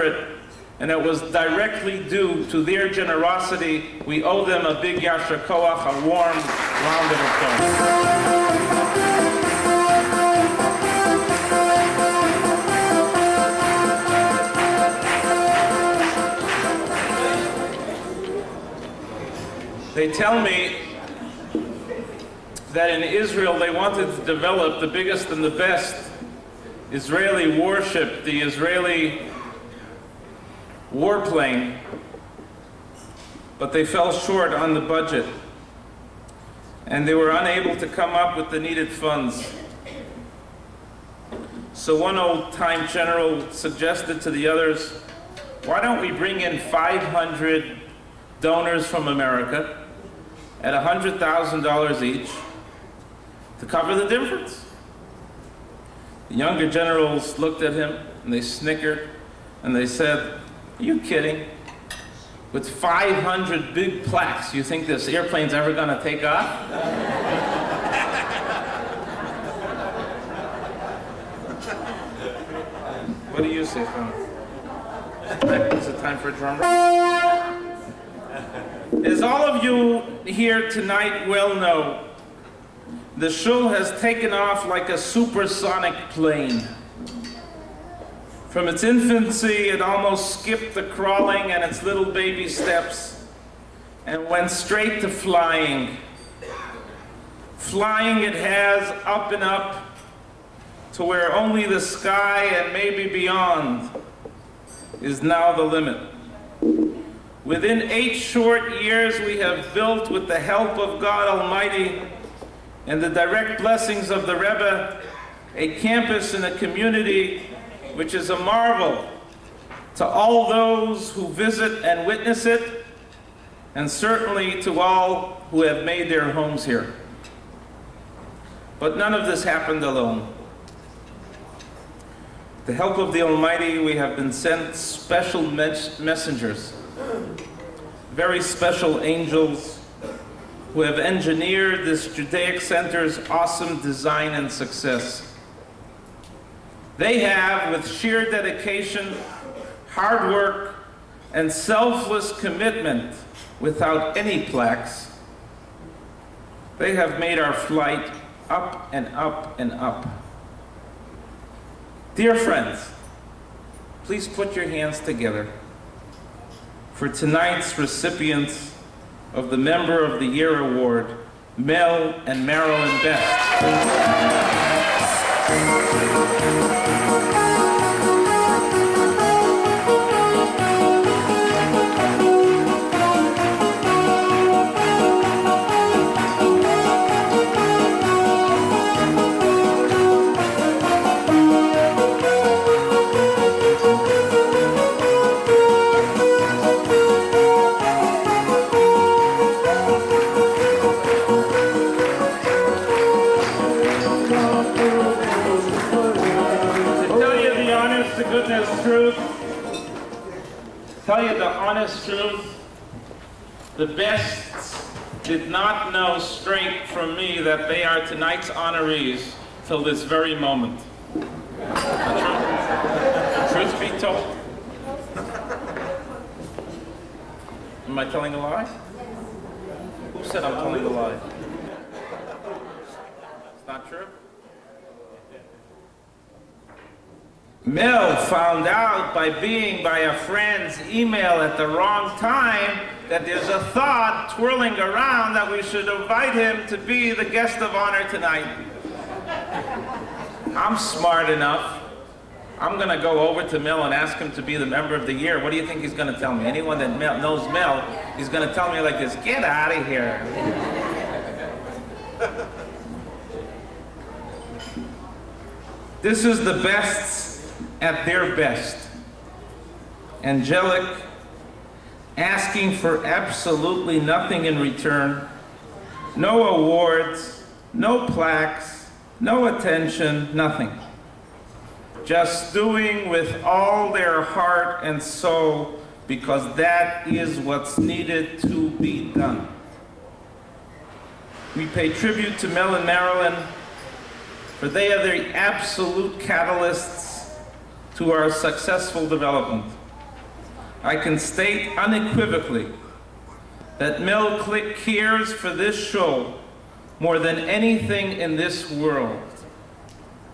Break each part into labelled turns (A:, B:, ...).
A: and it was directly due to their generosity. We owe them a big yasher koach, a warm round of applause. They tell me that in Israel they wanted to develop the biggest and the best Israeli warship, the Israeli warplane, but they fell short on the budget and they were unable to come up with the needed funds. So one old-time general suggested to the others, why don't we bring in 500 donors from America at $100,000 each to cover the difference? The younger generals looked at him and they snickered and they said, are you kidding? With 500 big plaques, you think this airplane's ever going to take off? What do you say, Phil? Is it time for a drum roll? As all of you here tonight well know, the shul has taken off like a supersonic plane. From its infancy, it almost skipped the crawling and its little baby steps and went straight to flying. Flying it has up and up to where only the sky and maybe beyond is now the limit. Within 8 short years, we have built, with the help of God Almighty and the direct blessings of the Rebbe, a campus and a community which is a marvel to all those who visit and witness it, and certainly to all who have made their homes here. But none of this happened alone. With the help of the Almighty, we have been sent special messengers, very special angels, who have engineered this Judaic Center's awesome design and success. They have, with sheer dedication, hard work, and selfless commitment, without any plaques, they have made our flight up and up and up. Dear friends, please put your hands together for tonight's recipients of the Member of the Year Award, Mel and Marilyn Best. Tell you the honest truth, the Bests did not know straight from me that they are tonight's honorees till this very moment. Truth be told. Am I telling a lie? Who said I'm telling a lie? It's not true? Mel found out by being by a friend's email at the wrong time that there's a thought twirling around that we should invite him to be the guest of honor tonight. I'm smart enough. I'm going to go over to Mel and ask him to be the Member of the Year. What do you think he's going to tell me? Anyone that knows Mel, he's going to tell me like this, get out of here. This is the Bests at their best. Angelic, asking for absolutely nothing in return. No awards, no plaques, no attention, nothing. Just doing with all their heart and soul, because that is what's needed to be done. We pay tribute to Mel and Marilyn, for they are the absolute catalysts to our successful development. I can state unequivocally that Mel cares for this shul more than anything in this world,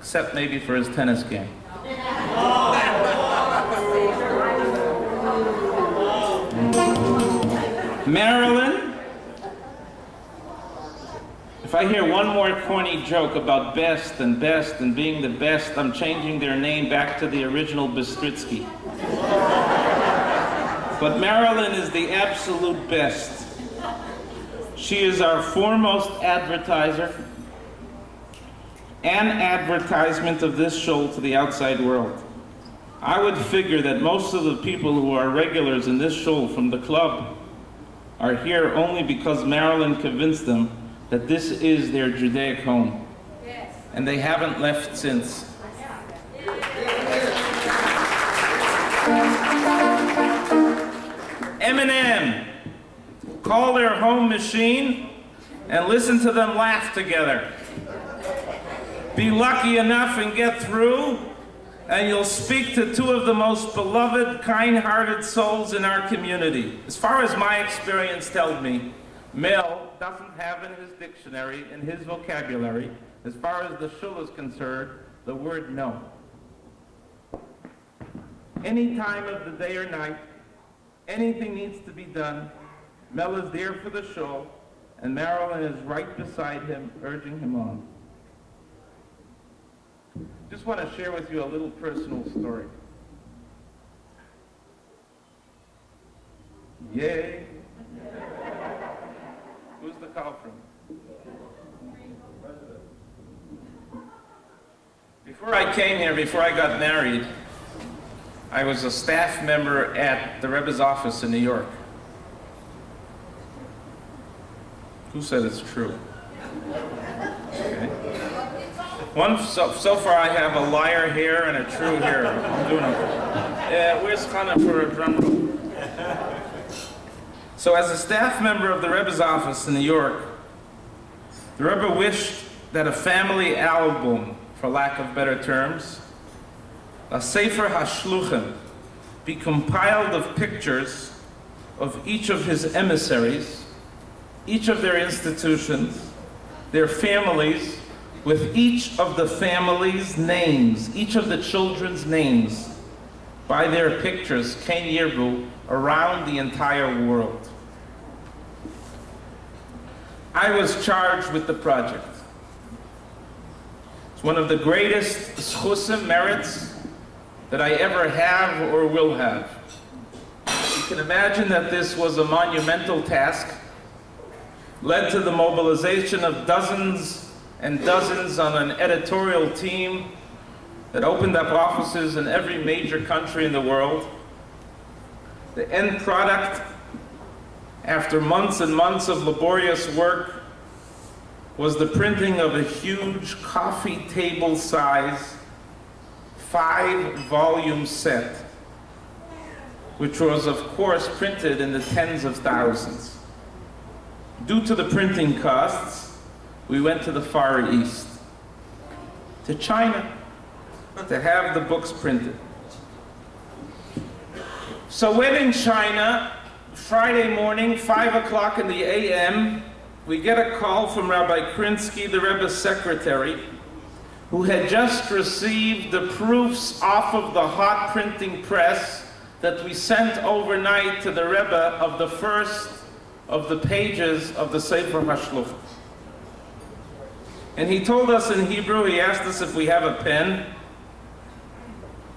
A: except maybe for his tennis game. Marilyn, if I hear one more corny joke about best and being the best, I'm changing their name back to the original Bistritsky. But Marilyn is the absolute best. She is our foremost advertiser and advertisement of this shul to the outside world. I would figure that most of the people who are regulars in this shul from the club are here only because Marilyn convinced them that this is their Judaic home. Yes. And they haven't left since. Eminem, call their home machine and listen to them laugh together. Be lucky enough and get through, and you'll speak to two of the most beloved, kind-hearted souls in our community. As far as my experience tells me, Mel doesn't have in his dictionary, in his vocabulary, as far as the shul is concerned, the word no. Any time of the day or night, anything needs to be done, Mel is there for the shul, and Marilyn is right beside him, urging him on. Just want to share with you a little personal story. Yay! Who's the call from? Before I came here, before I got married, I was a staff member at the Rebbe's office in New York. Who said it's true? Okay. So far I have a liar here and a true here. I'm doing okay. Where's Chana for a drum roll? So as a staff member of the Rebbe's office in New York, the Rebbe wished that a family album, for lack of better terms, a Sefer HaShluchim, be compiled of pictures of each of his emissaries, each of their institutions, their families, with each of the families' names, each of the children's names, by their pictures, Ken Yirbu, around the entire world. I was charged with the project. It's one of the greatest schusim merits that I ever have or will have. You can imagine that this was a monumental task, led to the mobilization of dozens and dozens on an editorial team that opened up offices in every major country in the world. The end product, after months and months of laborious work, was the printing of a huge coffee table size 5-volume set, which was of course printed in the tens of thousands. Due to the printing costs, we went to the Far East, to China, to have the books printed. So when in China, Friday morning, 5 o'clock in the a.m., we get a call from Rabbi Krinsky, the Rebbe's secretary, who had just received the proofs off of the hot printing press that we sent overnight to the Rebbe of the first of the pages of the Sefer HaShluchim. And he told us in Hebrew, he asked us if we have a pen,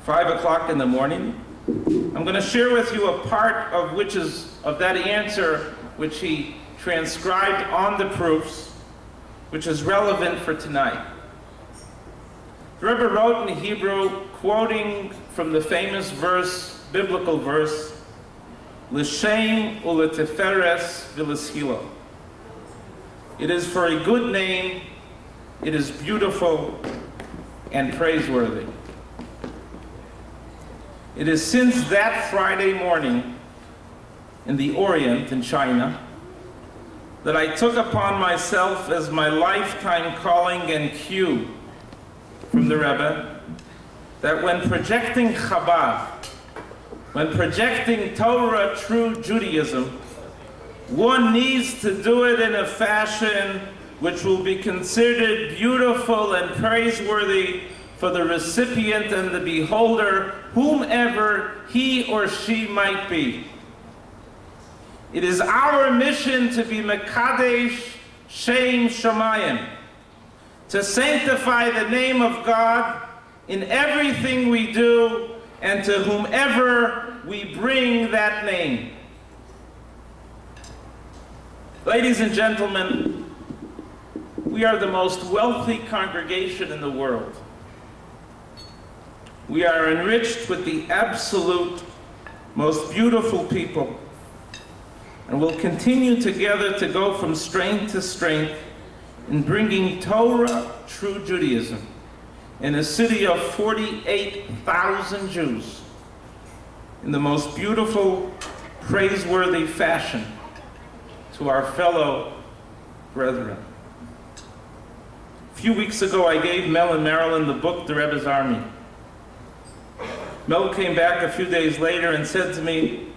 A: 5 o'clock in the morning. I'm going to share with you a part of that answer which he transcribed on the proofs, which is relevant for tonight. The Rebbe wrote in Hebrew, quoting from the famous verse, biblical verse, L'shem u'leteferes v'l'shilo. It is for a good name, it is beautiful and praiseworthy. It is since that Friday morning in the Orient, in China, that I took upon myself as my lifetime calling and cue from the Rebbe, that when projecting Chabad, when projecting Torah, true Judaism, one needs to do it in a fashion which will be considered beautiful and praiseworthy for the recipient and the beholder, whomever he or she might be. It is our mission to be Mekadesh Shem Shamayim, to sanctify the name of God in everything we do and to whomever we bring that name. Ladies and gentlemen, we are the most wealthy congregation in the world. We are enriched with the absolute most beautiful people, and will continue together to go from strength to strength in bringing Torah, true Judaism, in a city of 48,000 Jews, in the most beautiful, praiseworthy fashion to our fellow brethren. A few weeks ago, I gave Mel and Marilyn the book, The Rebbe's Army. Mel came back a few days later and said to me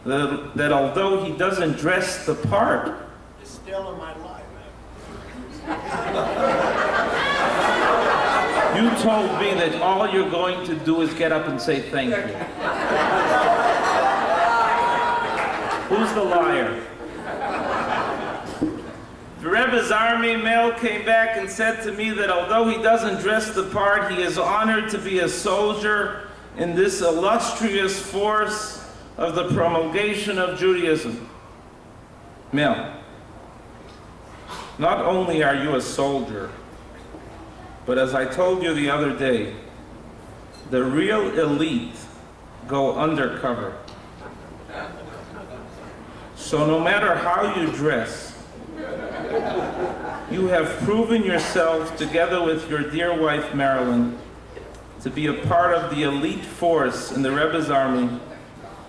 A: that although he doesn't dress the part,
B: it's still in my life.
A: You told me that all you're going to do is get up and say thank you. Who's the liar? The Rebbe's Army male came back and said to me that although he doesn't dress the part, he is honored to be a soldier in this illustrious force of the promulgation of Judaism. Mel, not only are you a soldier, but as I told you the other day, the real elite go undercover. So no matter how you dress, you have proven yourself, together with your dear wife Marilyn, to be a part of the elite force in the Rebbe's Army,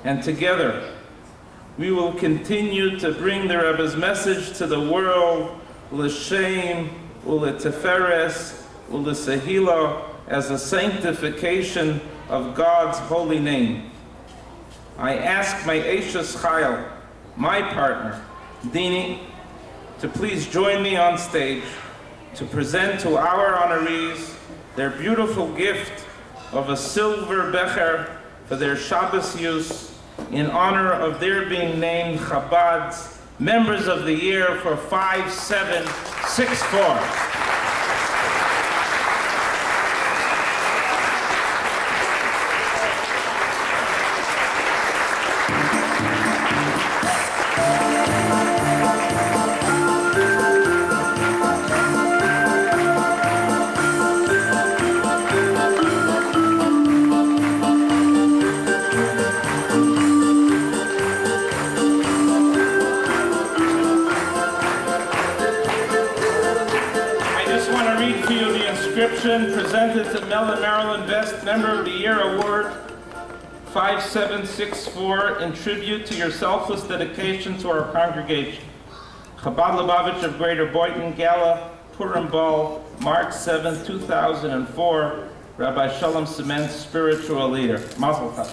A: and together we will continue to bring the Rebbe's message to the world, l'shem, u'leteferes, u'lesehila, as a sanctification of God's holy name. I ask my Eishes Chayil, my partner, Dini, to please join me on stage to present to our honorees their beautiful gift of a silver becher for their Shabbos use in honor of their being named Chabad's Members of the Year for 5764. Presented to Mel and Marilyn Best Member of the Year Award 5764 in tribute to your selfless dedication to our congregation. Chabad Lubavitch of Greater Boynton, Gala, Purim Ball, March 7, 2004. Rabbi Shalom Cement, spiritual leader. Mazel tov.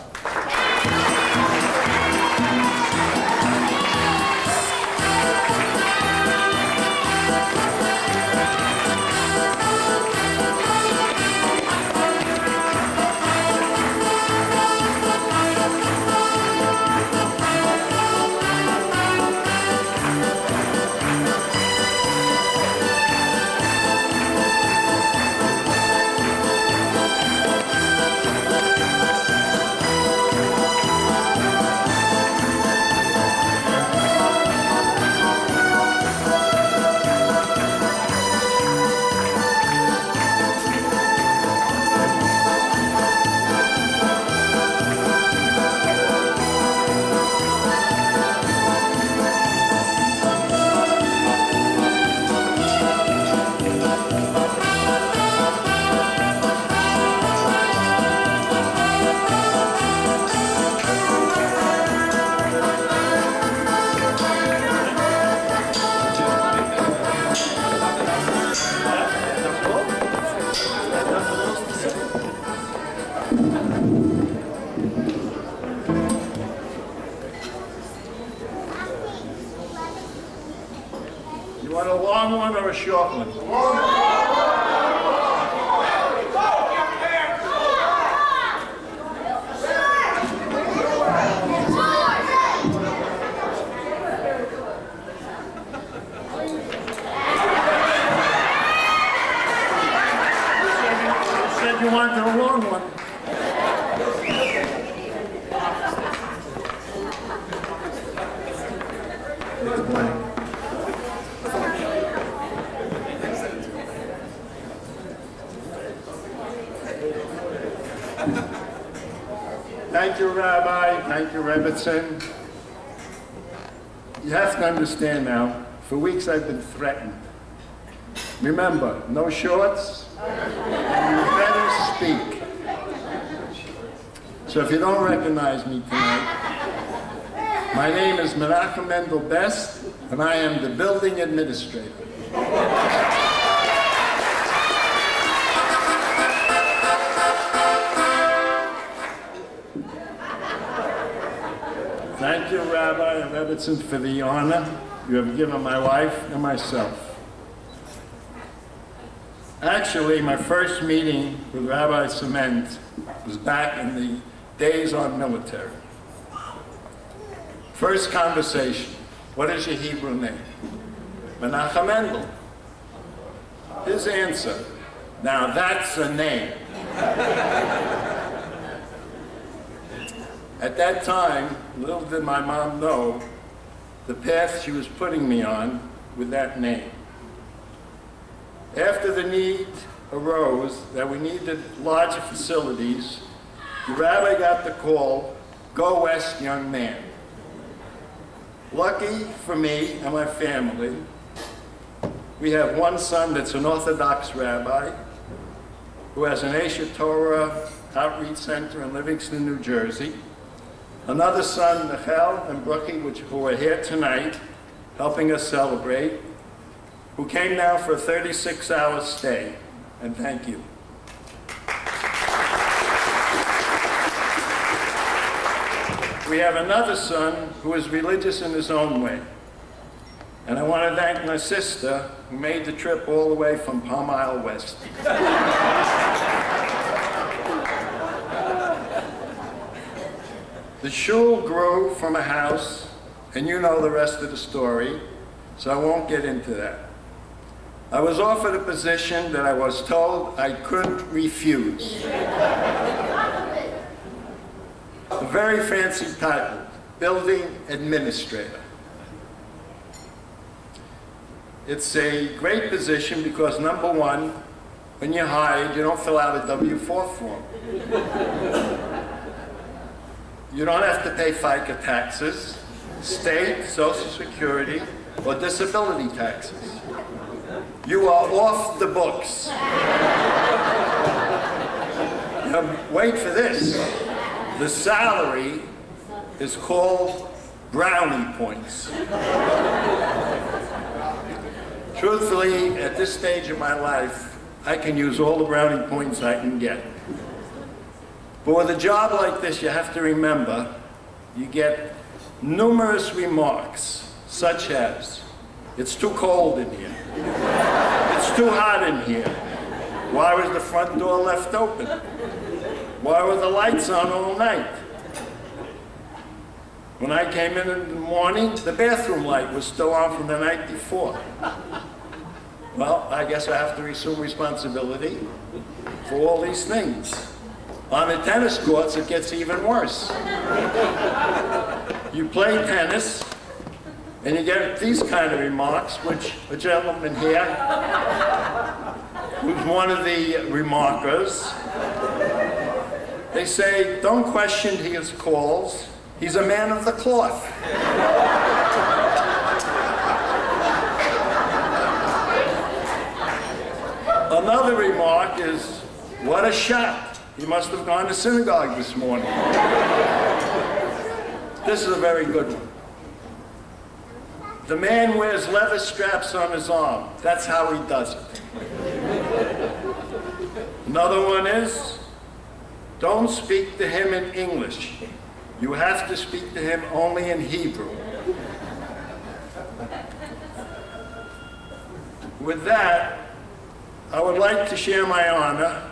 B: want a long one or a short one? You wanted a long one. Thank you, Rabbi. Thank you, Rebbitzin. You have to understand now, for weeks I've been threatened. Remember, no shorts, and you better speak. So if you don't recognize me tonight, my name is Menachem Mendel Best, and I am the building administrator. Thank you, Rabbi Rebbitzin, for the honor you have given my wife and myself. Actually, my first meeting with Rabbi Cement was back in the days on military. First conversation, what is your Hebrew name? Menachem Mendel. His answer, now that's a name. At that time, little did my mom know the path she was putting me on with that name. After the need arose that we needed larger facilities, the rabbi got the call, go west, young man. Lucky for me and my family, we have one son that's an Orthodox rabbi who has an Aish Torah outreach center in Livingston, New Jersey. Another son, Michal and Brookie, who are here tonight, helping us celebrate, who came now for a 36-hour stay, and thank you. We have another son who is religious in his own way. And I want to thank my sister who made the trip all the way from Palm Isle West. The shul grew from a house, and you know the rest of the story, so I won't get into that. I was offered a position that I was told I couldn't refuse. A very fancy title, building administrator. It's a great position because, number one, when you're hired, you don't fill out a W-4 form. You don't have to pay FICA taxes, state, Social Security, or disability taxes. You are off the books. Now, wait for this. The salary is called brownie points. Truthfully, at this stage of my life, I can use all the brownie points I can get. But with a job like this, you have to remember, you get numerous remarks, such as, it's too cold in here. It's too hot in here. Why was the front door left open? Why were the lights on all night? When I came in the morning, the bathroom light was still on from the night before. Well, I guess I have to assume responsibility for all these things. On the tennis courts, it gets even worse. You play tennis, and you get these kind of remarks, which a gentleman here, who's one of the remarkers, they say, don't question his calls. He's a man of the cloth. Another remark is, what a shot. He must have gone to synagogue this morning. This is a very good one. The man wears leather straps on his arm. That's how he does it. Another one is, don't speak to him in English. You have to speak to him only in Hebrew. With that, I would like to share my honor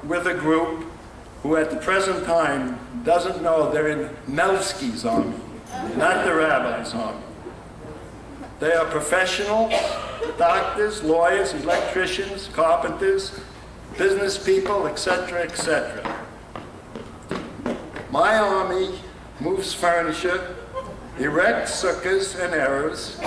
B: with a group who at the present time doesn't know they're in Melsky's army, not the rabbi's army. They are professionals, doctors, lawyers, electricians, carpenters, business people, etc., etc. My army moves furniture, erects sukkahs and errors,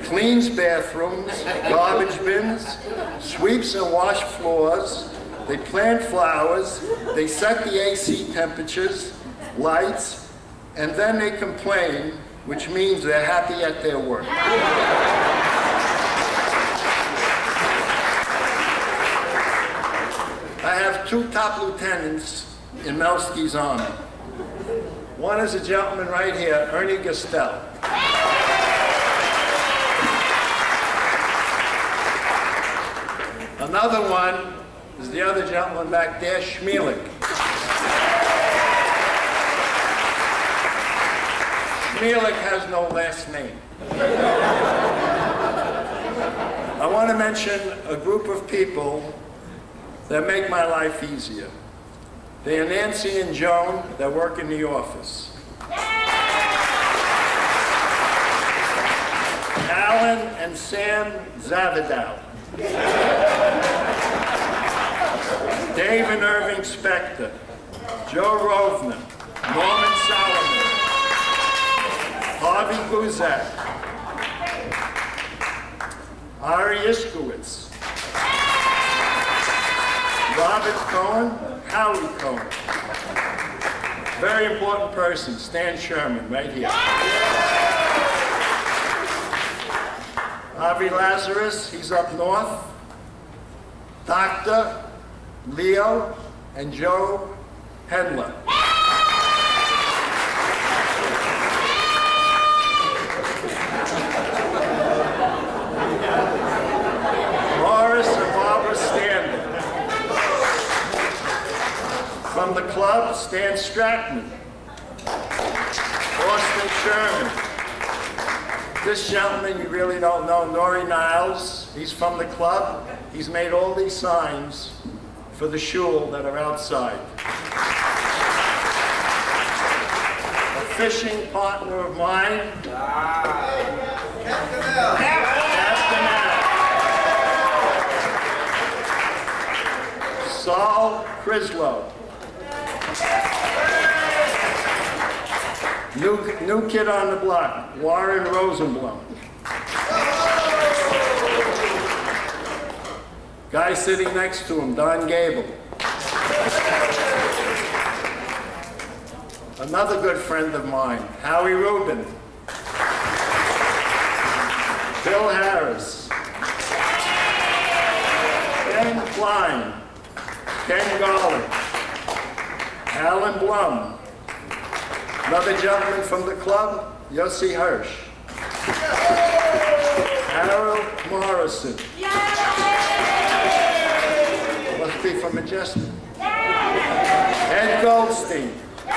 B: cleans bathrooms, garbage bins, sweeps and washes floors, they plant flowers, they set the AC temperatures, lights, and then they complain, which means they're happy at their work. I have two top lieutenants in Melsky's army. One is a gentleman right here, Ernie Gastel. Another one is the other gentleman back there, Schmielik. Schmielik has no last name. I want to mention a group of people that make my life easier. They are Nancy and Joan that work in the office. Alan and Sam Zavidow. Dave and Irving Spector. Joe Rovner. Norman Solomon. Harvey Guzak. Ari Iskowitz. Robert Cohen, Howie Cohen. Very important person, Stan Sherman, right here. Avi Lazarus, he's up north. Dr. Leo and Joe Hendler. Morris and Barbara Stanley. From the club, Stan Stratman. Austin Sherman. This gentleman you really don't know, Nori Niles. He's from the club. He's made all these signs for the shul that are outside. A fishing partner of mine. Captain Al. Captain Al. Saul Crislow. New kid on the block, Warren Rosenblum. Guy sitting next to him, Don Gable. Another good friend of mine, Howie Rubin. Bill Harris. Ken Klein. Ken Garland. Alan Blum. Another gentleman from the club, Yossi Hirsch. Harold Morrison. Must be from Majestic. Ed Goldstein.
C: We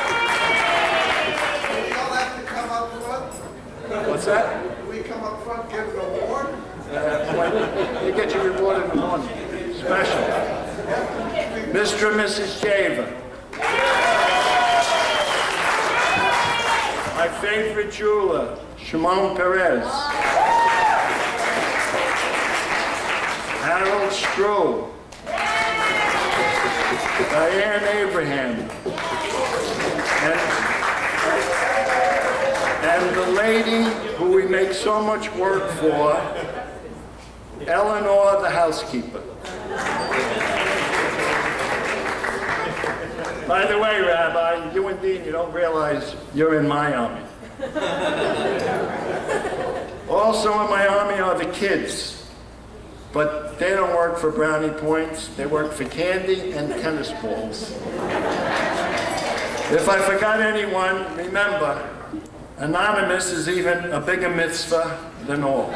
C: all have to come up front.
B: What's that?
C: Do we come up front, give an award?
B: You get your reward in the morning. Special. Mr. and Mrs. Javer. My favorite jeweler, Shimon Perez. Harold Stroh. Diane Abraham. And the lady who we make so much work for, Eleanor, the housekeeper. By the way, Rabbi, you and Dean, you don't realize you're in my army. Also in my army are the kids, but they don't work for brownie points. They work for candy and tennis balls. If I forgot anyone, remember, anonymous is even a bigger mitzvah than all.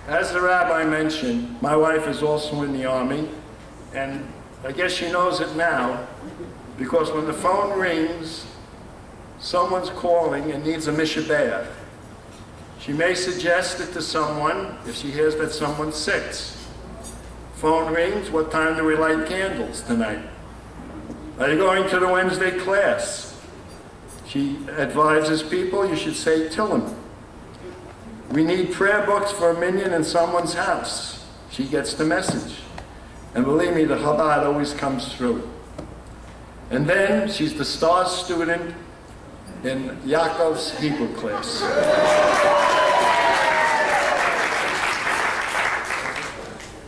B: As the rabbi mentioned, my wife is also in the army, and I guess she knows it now, because when the phone rings, someone's calling and needs a mishabeh. She may suggest it to someone if she hears that someone's sick. Phone rings, what time do we light candles tonight? Are you going to the Wednesday class? She advises people you should say Tillim. We need prayer books for a minyan in someone's house. She gets the message. And believe me, the Chabad always comes through. And then she's the star student in Yaakov's Hebrew class.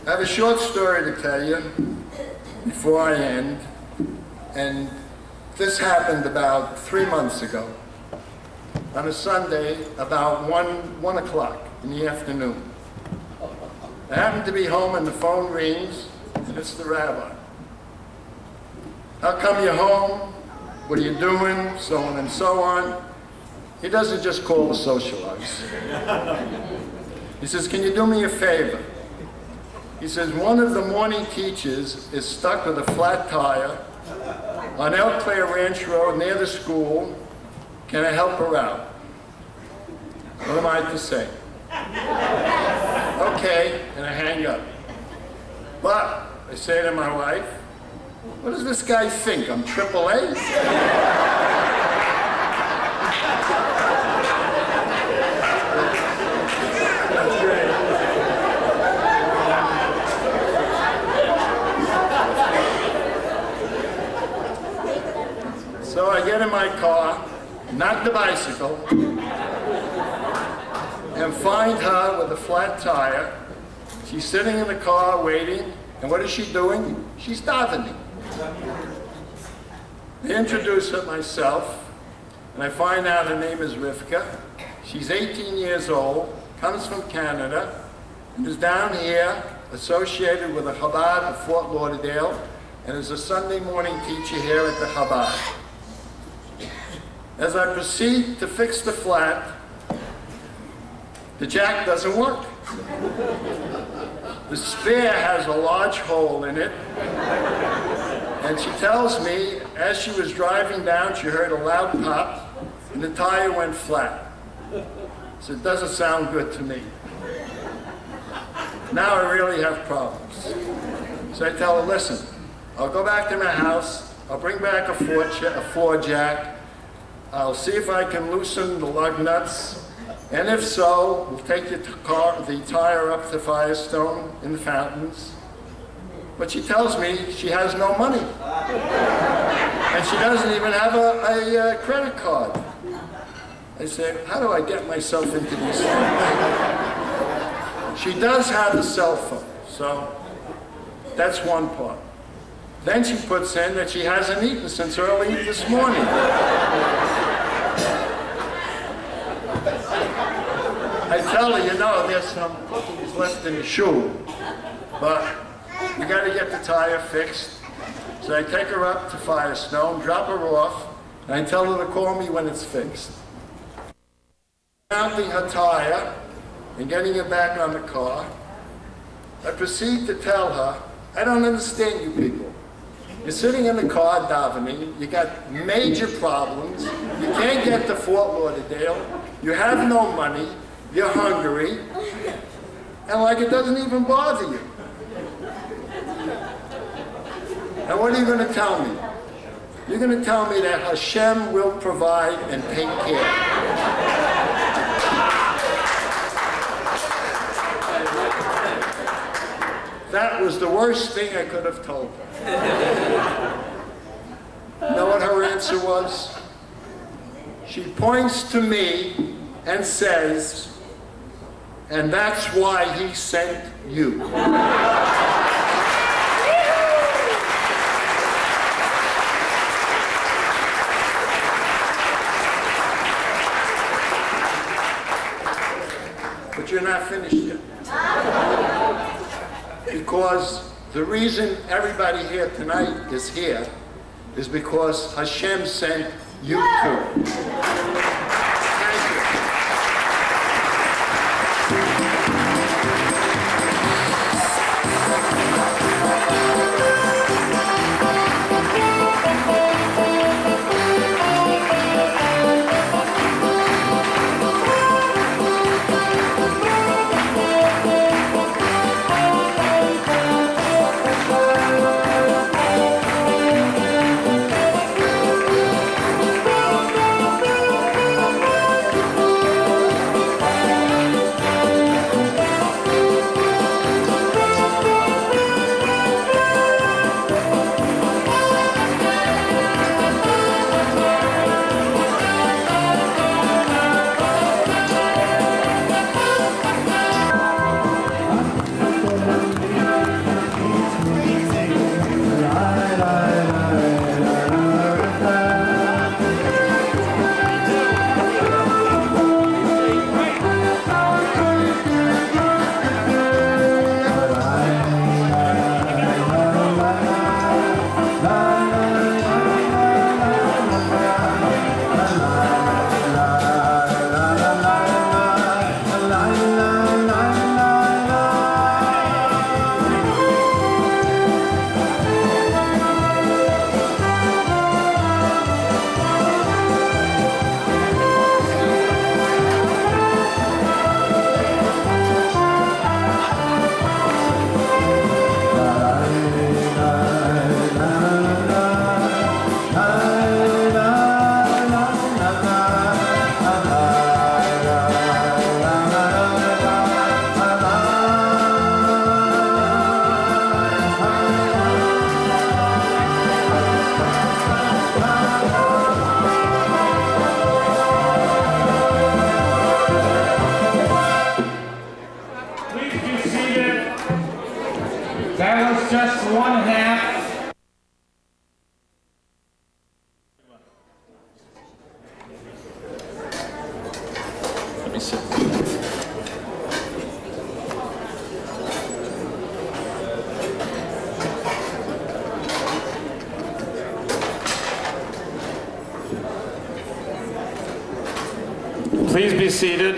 B: I have a short story to tell you before I end, and this happened about 3 months ago on a Sunday about 1 o'clock in the afternoon. I happen to be home and the phone rings, and it's the rabbi. How come you're home? What are you doing? So on and so on. He doesn't just call to socialize. He says, can you do me a favor? He says, one of the morning teachers is stuck with a flat tire on Eau Claire Ranch Road near the school. Can I help her out? What am I to say? Okay, and I hang up. But I say to my wife, what does this guy think? I'm AAA? That's great. So I get in my car, not the bicycle, and find her with a flat tire. She's sitting in the car waiting, and what is she doing? She's davening. I introduce her myself, and I find out her name is Rivka. She's 18 years old, comes from Canada, and is down here associated with the Chabad of Fort Lauderdale, and is a Sunday morning teacher here at the Chabad. As I proceed to fix the flat, the jack doesn't work. The spare has a large hole in it, and she tells me as she was driving down, she heard a loud pop, and the tire went flat. So it doesn't sound good to me. Now I really have problems. So I tell her, listen, I'll go back to my house, I'll bring back a floor jack, I'll see if I can loosen the lug nuts, and if so, we'll take the tire up to Firestone in the fountains. But she tells me she has no money. And she doesn't even have a credit card. I say, how do I get myself into these things? She does have a cell phone, so that's one part. Then she puts in that she hasn't eaten since early this morning. I tell her, you know, there's some cookies left in the shoe, but we got to get the tire fixed. So I take her up to Firestone, drop her off, and I tell her to call me when it's fixed. Mounting her tire and getting her back on the car, I proceed to tell her, I don't understand you people. You're sitting in the car davening, you got major problems, you can't get to Fort Lauderdale, you have no money, you're hungry, and like it doesn't even bother you. Now what are you going to tell me? You're going to tell me that Hashem will provide and take care. That was the worst thing I could have told her. You know what her answer was? She points to me and says, and that's why he sent you. But you're not finished yet. Because the reason everybody here tonight is here is because Hashem sent you too. Thank you.
A: Please be seated.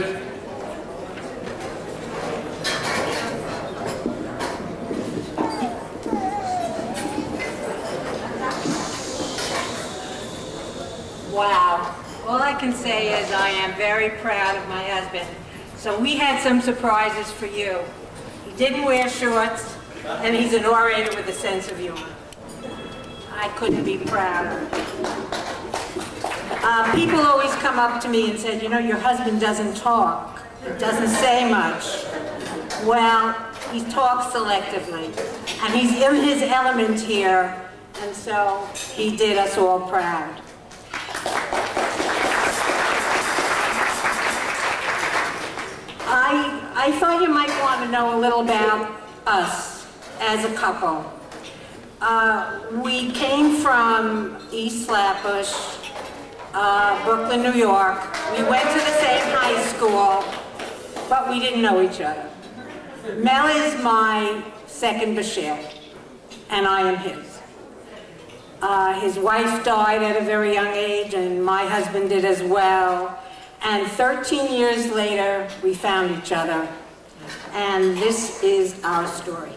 D: Wow. All I can say is I am very proud of my husband. So we had some surprises for you. He didn't wear shorts, and he's an orator with a sense of humor. I couldn't be prouder. People always come up to me and say, you know, your husband doesn't talk. He doesn't say much. Well, he talks selectively, and he's in his element here, and so he did us all proud. I thought you might want to know a little about us as a couple. We came from East Flatbush, Brooklyn, New York. We went to the same high school, but we didn't know each other. Mel is my second bashert, and I am his. His wife died at a very young age, and my husband did as well. And 13 years later, we found each other. And this is our story.